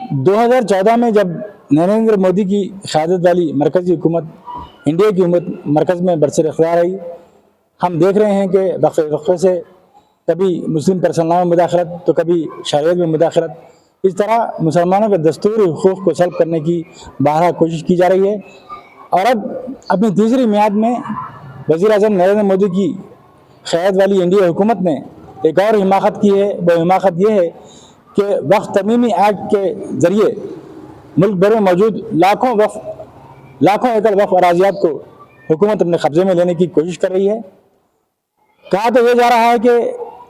2014 में जब नरेंद्र मोदी की क़यादत वाली मरकज़ी हुकूमत, इंडिया की हुकूमत मरकज़ में बरसर इख्तियार आई, हम देख रहे हैं कि वक्फे से कभी मुस्लिम पर्सनल में मुदाखलत तो कभी शरीयत में मुदाखलत, इस तरह मुसलमानों के दस्तूरी हुकूक़ को सल्ब करने की बहरहाल कोशिश की जा रही है। और अब अपनी तीसरी मियाद में वज़ीर-ए-आज़म नरेंद्र मोदी की क़यादत वाली इंडिया हुकूमत ने एक और हिमाकत की है। वो हिमाकत ये है कि वक्फ तरमीमी एक्ट के ज़रिए मुल्क भर में मौजूद लाखों एकड़ वक्फ अराजियात को हुकूमत अपने कब्ज़े में लेने की कोशिश कर रही है। कहा तो ये जा रहा है कि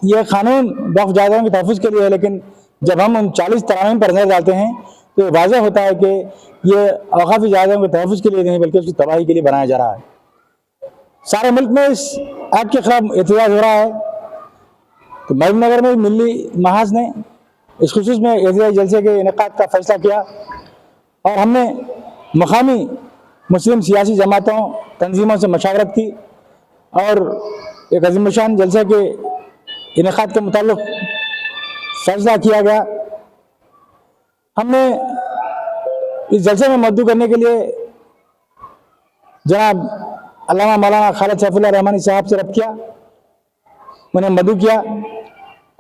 यह कानून वक्फ जायदादों के तहफ़्फ़ुज़ के लिए है, लेकिन जब हम उन 40 तरामीम पर नज़र डालते हैं तो ये वाज़ेह होता है कि ये औक़ाफ़ी जायदादों के तहफ़्फ़ुज़ के लिए नहीं बल्कि उसकी तबाही के लिए बनाया जा रहा है। सारे मुल्क में इस एक्ट के खिलाफ एहतजाज हो रहा है। तो महबूब नगर में मिली महाज ने इस खुसूस में एहतजाजी जलसे के इनेकाद का फैसला किया और हमने मकामी मुस्लिम सियासी जमातों तंजीमों से मशावरत की और एक अज़ीमुशान जलसे के इनेकाद के मुताल्लिक़ फैसला किया गया। हमने इस जलसे में मददू करने के लिए जनाब अल्लामा मौलाना खालिद सैफुल्लाह रहमानी साहब से रब्त किया, उन्हें मददू किया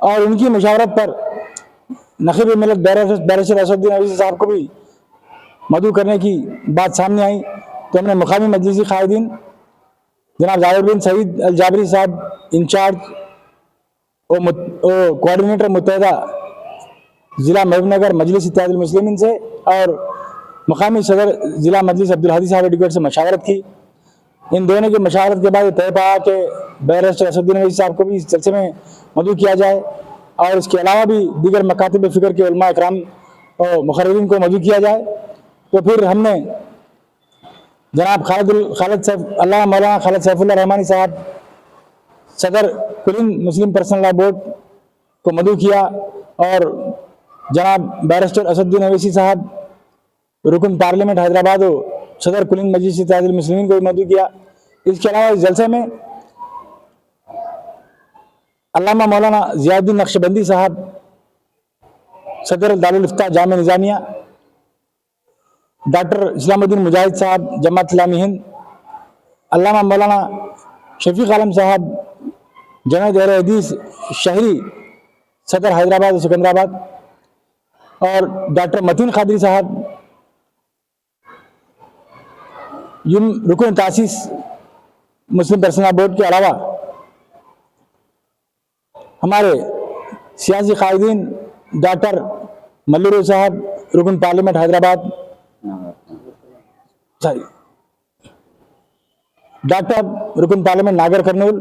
और उनकी मशावरत पर नक़ीब मिल्लत बैरिस्टर असदुद्दीन अवीसी साहब को भी मददू करने की बात सामने आई। तो हमने मुकामी मजलिसी क़ायदीन जनाब जावेद बिन सईद अल जाबरी साहब इंचार्ज और कोऑर्डिनेटर मुत्तहिदा ज़िला महबूब नगर मजलिस इत्तेहादुल मुस्लिमीन से और मुकामी सदर ज़िला मजलिस अब्दुल हदी साहब एडवोकेट से मशावरत की। इन दोनों की मशावरत के बाद तय पाया कि बैरिस्टर असदुद्दीन अवीसी साहब को भी इस जलसे में मददू किया जाए और इसके अलावा भी दीगर मकातिब फ़िक्र के उलमा इकराम और मुक़र्रिरीन को मददू किया जाए। तो फिर हमने जनाब अल्लामा मौलाना खालिद सैफुल्लाह रहमानी साहब सदर कुलिन मुस्लिम पर्सनल लॉ बोर्ड को मददू किया और जनाब बैरिस्टर असदुद्दीन अवीसी साहब रुकन पार्लियामेंट हैदराबाद और सदर कुलिन मजलिस इत्तेहादुल मुस्लिमीन को भी मददू किया। इसके अलावा इस जलसे में अल्लामा मौलाना ज़ियाउद्दीन नक्शबंदी साहब सदर दारुल इफ्ता जामे निज़ामिया, डॉक्टर इस्लामुद्दीन मुजाहिद साहब जमात इस्लामी हिंद, अल्लामा मौलाना शफीक आलम साहब जमात अहले हदीस शहरी सदर हैदराबाद और सिकंदराबाद और डॉक्टर मतीन कादरी साहब रुकन तासीस मुस्लिम पर्सनल बोर्ड के अलावा हमारे सियासी क़ायदीन डॉक्टर मल्लूर साहब रुकन पार्लियामेंट हैदराबाद, डॉक्टर रुकन पार्लियामेंट नागर कर्नूल,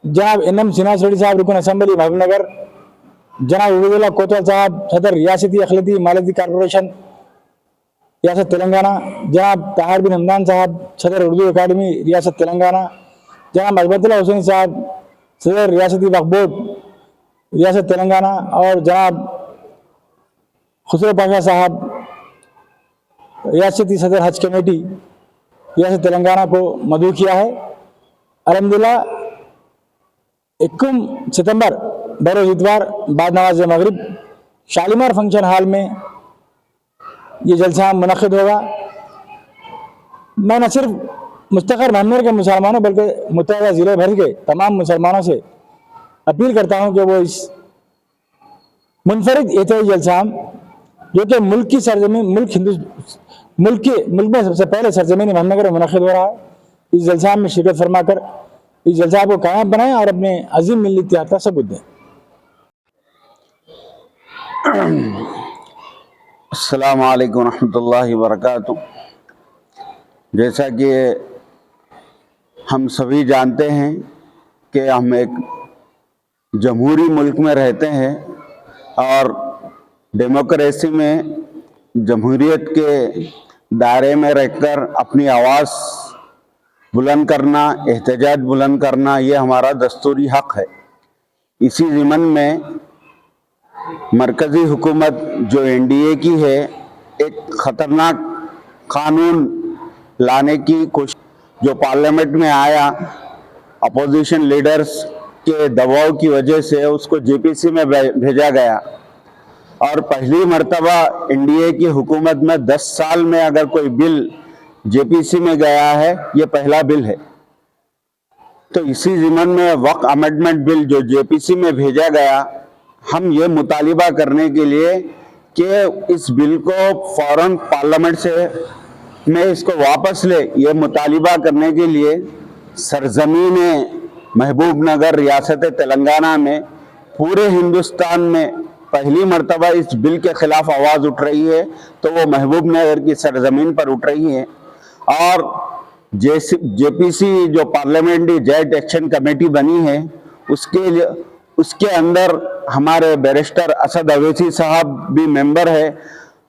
जनाब NM सिन्हा रेड्डी साहब रुकन असम्बली महबूब नगर, जनाब उबैदुल्लाह कोतवाल साहब सदर रियासती अखिलती मालियाती कॉर्पोरेशन रियासत तेलंगाना, जनाब ताहिर बिन हमदान साहब सदर उर्दू अकादमी रियासत तेलंगाना, जनाब अजमतुल्लाह हुसैन साहब सदर रियासती वक्फ बोर्ड रियासत तेलंगाना और जनाब खुसरो पाशा साहब रियासती सदर हज कमेटी रियासत तेलंगाना को मददू किया है। अल्हम्दुलिल्लाह 21 सितंबर बरोज़ इतवार बाद नमाज मगरिब शालीमार फंक्शन हॉल में ये जलसा मुनक़िद होगा। मैं न सिर्फ मुस्तक़र महमनगर के मुसलमानों बल्कि मुत्तहिदा ज़िले भर के तमाम मुसलमानों से अपील करता हूँ कि वो इस मुनफरिद एहतियाजी जलसा जो कि मुल्क की सरजमीन मुल्क में सबसे पहले सरजमीन महमनगर में मुनक़िद हो रहा है, इस जलसा में शिरकत फरमा कर इस जलसा को कामयाब बनाएं और अपने अजीम मिल्ली इत्तेहाद का सबूत दें। अस्सलामु अलैकुम रहमतुल्लाहि व बरकातुहू। जैसा कि हम सभी जानते हैं कि हम एक जमहूरी मुल्क में रहते हैं और डेमोक्रेसी में जमहूरियत के दायरे में रहकर अपनी आवाज़ बुलंद करना, एहतजाज बुलंद करना, ये हमारा दस्तूरी हक़ है। इसी ज़िमन में मरकज़ी हुकूमत जो NDA की है, एक ख़तरनाक क़ानून लाने की कोशिश जो पार्लियामेंट में आया, अपोजिशन लीडर्स के दबाव की वजह से उसको JPC में भेजा गया और पहली मर्तबा एनडीए की हुकूमत में 10 साल में अगर कोई बिल जेपीसी में गया है, ये पहला बिल है। तो इसी ज़िमन में वक्फ अमेंडमेंट बिल जो जेपीसी में भेजा गया, हम ये मुतालिबा करने के लिए कि इस बिल को फौरन पार्लियामेंट से में इसको वापस ले, ये मुतालिबा करने के लिए सरजमीन महबूब नगर रियासत तेलंगाना में पूरे हिंदुस्तान में पहली मर्तबा इस बिल के खिलाफ आवाज़ उठ रही है, तो वो महबूब नगर की सरजमीन पर उठ रही है। और जेपीसी जो पार्लियामेंट्री जॉइंट एक्शन कमेटी बनी है, उसके अंदर हमारे बैरिस्टर असद अवैसी साहब भी मेंबर है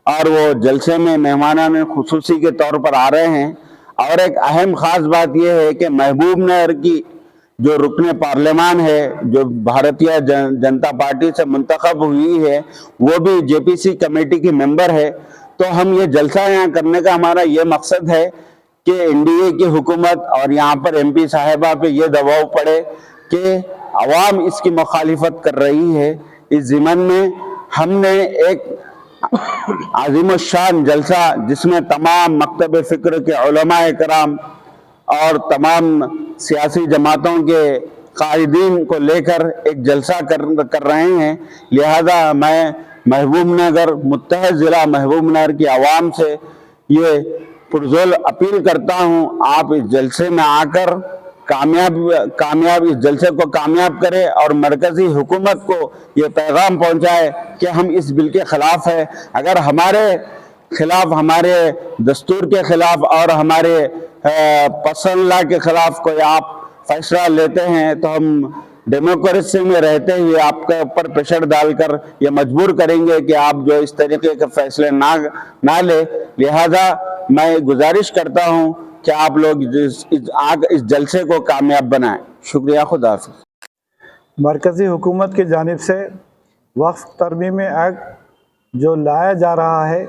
और वो जलसे में मेहमानान खुसूसी के तौर पर आ रहे हैं। और एक अहम ख़ास बात यह है कि महबूब नगर की जो रुकने पार्लियामान है, जो भारतीय जनता पार्टी से मुंतखब हुई है, वो भी जेपीसी कमेटी की मेंबर है। तो हम ये जलसा यहाँ करने का हमारा ये मकसद है कि एनडीए की हुकूमत और यहाँ पर एमपी साहिबा पे ये दबाव पड़े कि अवाम इसकी मुखालिफत कर रही है। इस ज़िमन में हमने एक आज़िम शान जलसा जिसमें तमाम मकतब फ़िक्र के उलमाए कराम और तमाम सियासी जमातों के कायदीन को लेकर एक जलसा कर रहे हैं। लिहाजा मैं महबूब नगर मुत्तहद ज़िला महबूब नगर की आवाम से ये पुरजोर अपील करता हूँ, आप इस जलसे में आकर कामयाब इस जलसे को कामयाब करें और मरकज़ी हुकूमत को ये पैगाम पहुँचाए कि हम इस बिल के ख़िलाफ़ है। अगर हमारे खिलाफ, हमारे दस्तूर के खिलाफ और हमारे पर्सनल लॉ के खिलाफ कोई आप फैसला लेते हैं तो हम डेमोक्रेसी में रहते हुए आपके ऊपर प्रेशर डालकर ये मजबूर करेंगे कि आप जो इस तरीके के फैसले ना ले। लिहाजा मैं गुजारिश करता हूँ कि आप लोग इस जलसे को कामयाब बनाएं। शुक्रिया, खुदा हाफ़िज़। मरकज़ी हुकूमत की जानिब से वक्फ तरमीम एक्ट जो लाया जा रहा है,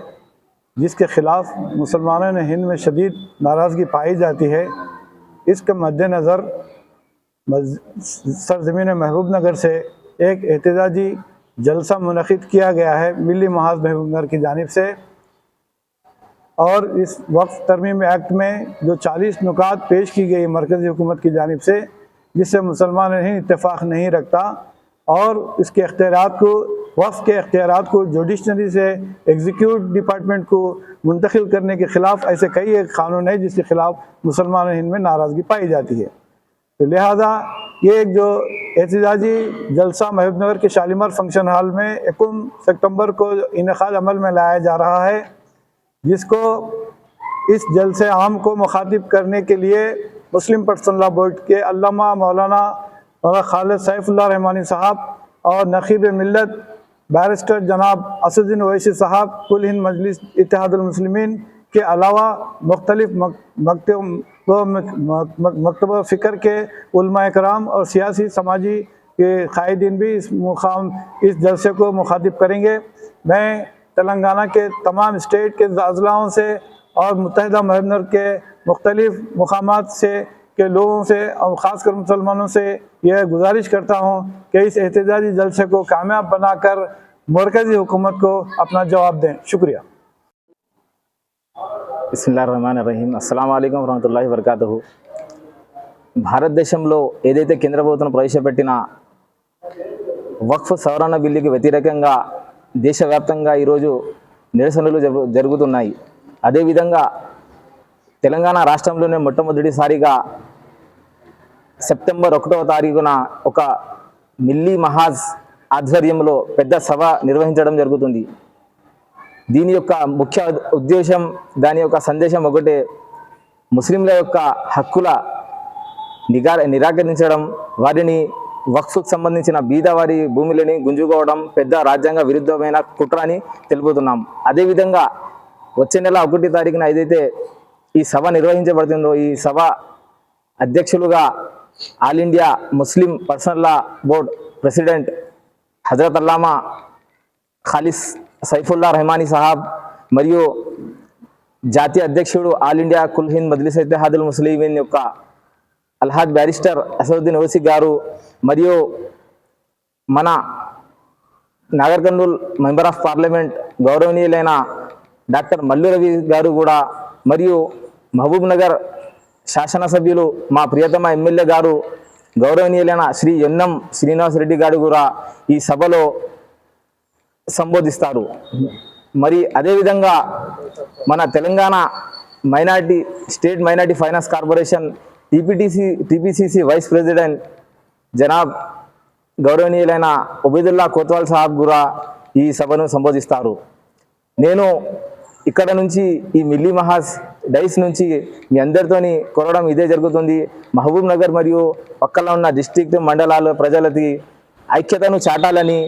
जिसके ख़िलाफ़ मुसलमानों ने हिंद में शदीद नाराज़गी पाई जाती है, इसके मद्देनज़र सरज़मीन महबूब नगर से एक एहतजाजी जलसा मुनक़िद किया गया है मिली महाज़ महबूब नगर की जानिब से। और इस वक्फ तरमीम एक्ट में जो 40 नुकात पेश की गई मरकज़ी हुकूमत की जानिब से, जिससे मुसलमान नहीं इत्तेफाक नहीं रखता और इसके इख्तियारात को, वक्फ के इख्तियारात को जुडिशरी से एग्जीक्यूटिव डिपार्टमेंट को मुंतकिल करने के ख़िलाफ़ ऐसे कई एक क़ानून है जिसके ख़िलाफ़ मुसलमान हिंद में नाराज़गी पाई जाती है। तो लिहाजा ये एक जो एहतजाजी जलसा महबूब नगर के शालीमार फंक्शन हॉल में 21 सितंबर को इनेकाद अमल में लाया जा रहा है, जिसको इस जलसे आम को मुखातिब करने के लिए मुस्लिम पर्सनल लॉ बोर्ड के अल्लामा मौलाना खालिद सैफुल्लाह रहमानी साहब और नक़ीब मिल्लत बैरिस्टर जनाब असदुद्दीन ओवैसी साहब कुल हिंद मजलिस इत्तेहादुल मुस्लिमीन के अलावा मुख्तलिफ मकतब फ़िक्र के उलमाए कराम और सियासी समाजी के कायदीन भी इस जलसे को मुखातिब करेंगे। मैं तेलंगाना के तमाम स्टेट के अज़लाओं से और मुत्तहिदा महबूब नगर के मुख्तलिफ मुकामात से के लोगों से और ख़ासकर मुसलमानों से यह गुजारिश करता हूँ कि इस एहतजाजी जलसे को कामयाब बनाकर मरकज़ी हुकूमत को अपना जवाब दें। शुक्रिया। బిస్మిల్లాహిర్రహమానిర్రహీం. అస్సలాము అలైకుం వరహమతుల్లాహి వబరకాతుహు. భారతదేశంలో ఏదైతే కేంద్ర ప్రభుత్వం ప్రవేశపెట్టిన వక్ఫ్ సవరణ బిల్లుకి వ్యతిరేకంగా దేశవ్యాప్తంగా ఈరోజు నిరసనలు జరుగుతున్నాయి. అదేవిధంగా తెలంగాణ రాష్ట్రంలోనే మొట్టమొదటిసారిగా సెప్టెంబర్ 1వ తారీఖున ఒక మిల్లీ మహాజ్ ఆధ్వర్యంలో పెద్ద సభ నిర్వహించడం జరుగుతుంది. దీని యొక్క ముఖ్య ఉద్దేశం, దాని యొక్క సందేశం ఒకటే, ముస్లింల యొక్క హక్కుల నిరాకరించడం, వారిని వక్ఫ్కు సంబంధించిన బీదవారి భూములని గుంజుకోవడం పెద్ద రాజ్యాంగ విరుద్ధమైన కుట్ర అని తెలుపుతున్నాం. అదేవిధంగా వచ్చే నెల 1వ తారీఖున ఏదైతే ఈ సభ నిర్వహించబడుతుందో, ఈ సభ అధ్యక్షులుగా All India Muslim personal law board president Hazrat Allama Khalid Saifullah Rehmani Sahab మరియు జాతీయ అధ్యక్షుడు ఆల్ ఇండియా కుల్ హింద్ మజ్లిస్ ఇత్తెహాదుల్ ముస్లిమీన్ యొక్క అల్హాజ్ బ్యారిస్టర్ అసదుద్దీన్ ఓవైసీ గారు మరియు మన Nagar Kurnool member of parliament గౌరవనీయులైన డాక్టర్ మల్లు రవి గారు కూడా, మరియు మహబూబ్ నగర్ శాసనసభ్యులు మా ప్రియతమ ఎమ్మెల్యే గారు గౌరవనీయులైన శ్రీ ఎన్ఎం శ్రీనివాస్ రెడ్డి గారు కూడా ఈ సభలో సంబోధిస్తారు. మరి అదేవిధంగా మన Telangana state minority finance corporation TPCC vice president Janab గౌరవనీయులైన ఉబైదుల్లా కోత్వాల్ సాహబ్ కూడా ఈ సభను సంబోధిస్తారు. నేను ఇక్కడ నుంచి ఈ మిల్లీ మహాజ్ డైస్ నుంచి మీ అందరితోని కోరడం ఇదే జరుగుతుంది. మహబూబ్ నగర్ మరియు పక్కన ఉన్న డిస్ట్రిక్ట్ మండలాల ప్రజలకి ఐక్యతను చాటాలని,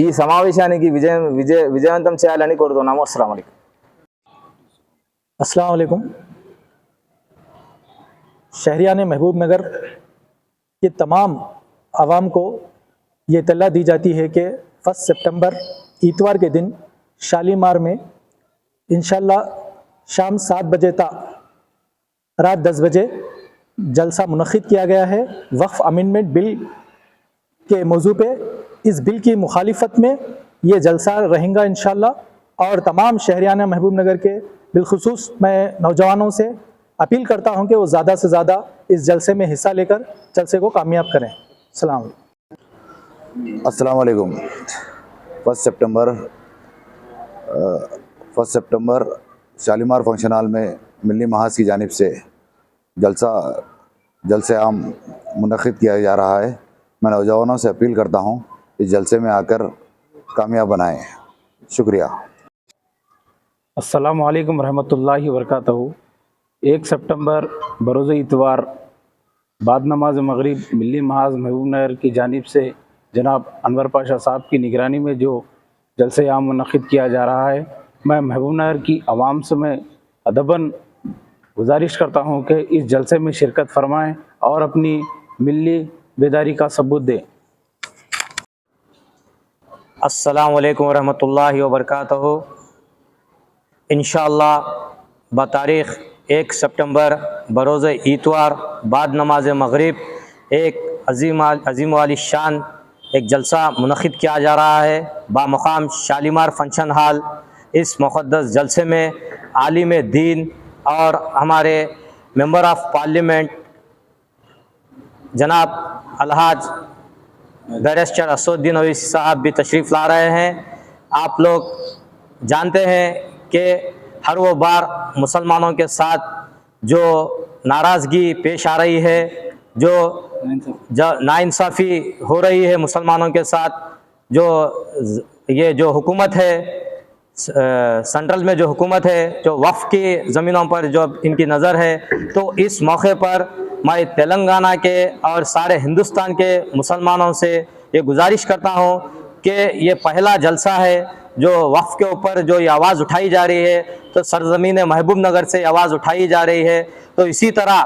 ఈ సమావేశానికి విజయవంతం చేయాలని కోరుతున్నాము. అస్సలాము అలైకుం. अस्सलाम वालेकुम। शहरियान महबूब नगर के तमाम आवाम को ये इत्तला दी जाती है कि 1 सितंबर इतवार के दिन शालीमार में इंशाल्लाह शाम 7 बजे तक रात 10 बजे जलसा मुनक्किद किया गया है। वक्फ अमेंडमेंट बिल के मौजू पे इस बिल की मुखालिफत में ये जलसा रहेगा इंशाल्लाह। और तमाम शहरियान महबूब नगर के बिलखुसूस मैं नौजवानों से अपील करता हूं कि वो ज़्यादा से ज़्यादा इस जलसे में हिस्सा लेकर जलसे को कामयाब करें। सलाम। अस्सलाम वालेकुम। 1 सितंबर शालीमार फंक्शन हॉल में मिल्ली महाज की जानिब से जलसे आम मुनक़िद किया जा रहा है। मैं नौजवानों से अपील करता हूं इस जलसे में आकर कामयाब बनाएं। शुक्रिया। अस्सलामु अलैकुम रहमतुल्लाहि व बरकातहू। 1 सितंबर बरोज़ इतवार बाद नमाज मगरिब मिल्ली महाज महबूब नगर की जानिब से जनाब अनवर पाशा साहब की निगरानी में जो जलसे आम मुनक़िद किया जा रहा है, मैं महबूब नगर की आवाम से मैं अदबन गुजारिश करता हूँ कि इस जलसे में शिरकत फरमाएँ और अपनी मिल्ली बेदारी का सबूत दें। अस्सलामु अलैकुम रहमतुल्लाहि व बरकातहू। इंशाअल्लाह बतारीख़ 1 सितंबर बरोज़ इतवार बाद नमाज मगरिब एक अज़ीम वाली शान एक जलसा मुनक़िद किया जा रहा है बामुक़ाम शालीमार फंक्शन हॉल। इस मुक़द्दस जलसे में आलिम दीन और हमारे मेंबर ऑफ़ पार्लियामेंट जनाब अलहाज बैरिस्टर असदुद्दीन ओवैसी साहब भी तशरीफ़ ला रहे हैं। आप लोग जानते हैं कि हर वो बार मुसलमानों के साथ जो नाराज़गी पेश आ रही है, जो नाइंसाफ़ी हो रही है मुसलमानों के साथ, जो हुकूमत है सेंट्रल में जो हुकूमत है, जो वक्फ की ज़मीनों पर जो इनकी नज़र है, तो इस मौके पर मैं तेलंगाना के और सारे हिंदुस्तान के मुसलमानों से ये गुजारिश करता हूँ कि ये पहला जलसा है जो वक्फ के ऊपर जो ये आवाज़ उठाई जा रही है, तो सरज़मीन महबूब नगर से आवाज़ उठाई जा रही है। तो इसी तरह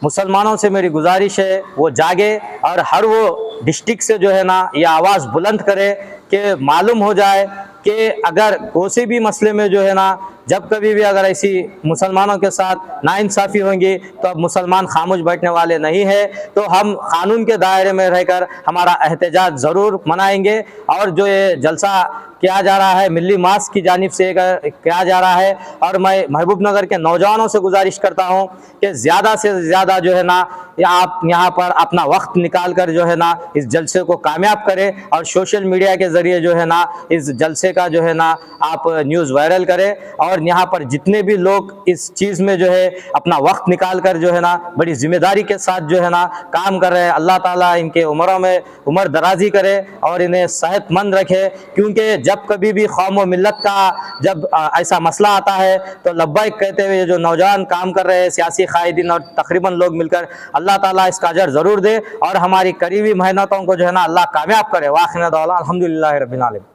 मुसलमानों से मेरी गुजारिश है वो जागे और हर वो डिस्ट्रिक्ट से जो है ना ये आवाज़ बुलंद करे कि मालूम हो जाए कि अगर कोई भी मसले में जो है ना जब कभी भी अगर ऐसी मुसलमानों के साथ नाइंसाफ़ी होंगी तो अब मुसलमान खामोश बैठने वाले नहीं है। तो हम कानून के दायरे में रहकर हमारा एहतजाज ज़रूर मनाएंगे। और जो ये जलसा किया जा रहा है मिल्ली मास की जानिब से किया जा रहा है, और मैं महबूब नगर के नौजवानों से गुजारिश करता हूँ कि ज़्यादा से ज़्यादा जो है ना आप यहाँ पर अपना वक्त निकाल कर जो है ना इस जलसे को कामयाब करें और सोशल मीडिया के ज़रिए जो है ना इस जलसे का जो है ना आप न्यूज़ वायरल करें। और यहाँ पर जितने भी लोग इस चीज़ में जो है अपना वक्त निकाल कर जो है ना बड़ी ज़िम्मेदारी के साथ जो है ना काम कर रहे हैं, अल्लाह ताला इनके उम्रों में उम्र दराजी करे और इन्हें सेहतमंद रखे। क्योंकि जब कभी भी कौम व मिल्लत का जब ऐसा मसला आता है तो लब्बैक कहते हुए जो नौजवान काम कर रहे हैं, सियासी कायदीन और तकरीबन लोग मिलकर, अल्लाह ताला इसका अजर ज़रूर दे और हमारी करीबी मेहनतों को जो है ना अल्लाह कामयाब करे। वाखिर दौला अल्हम्दुलिल्लाहि रब्बिल आलमीन।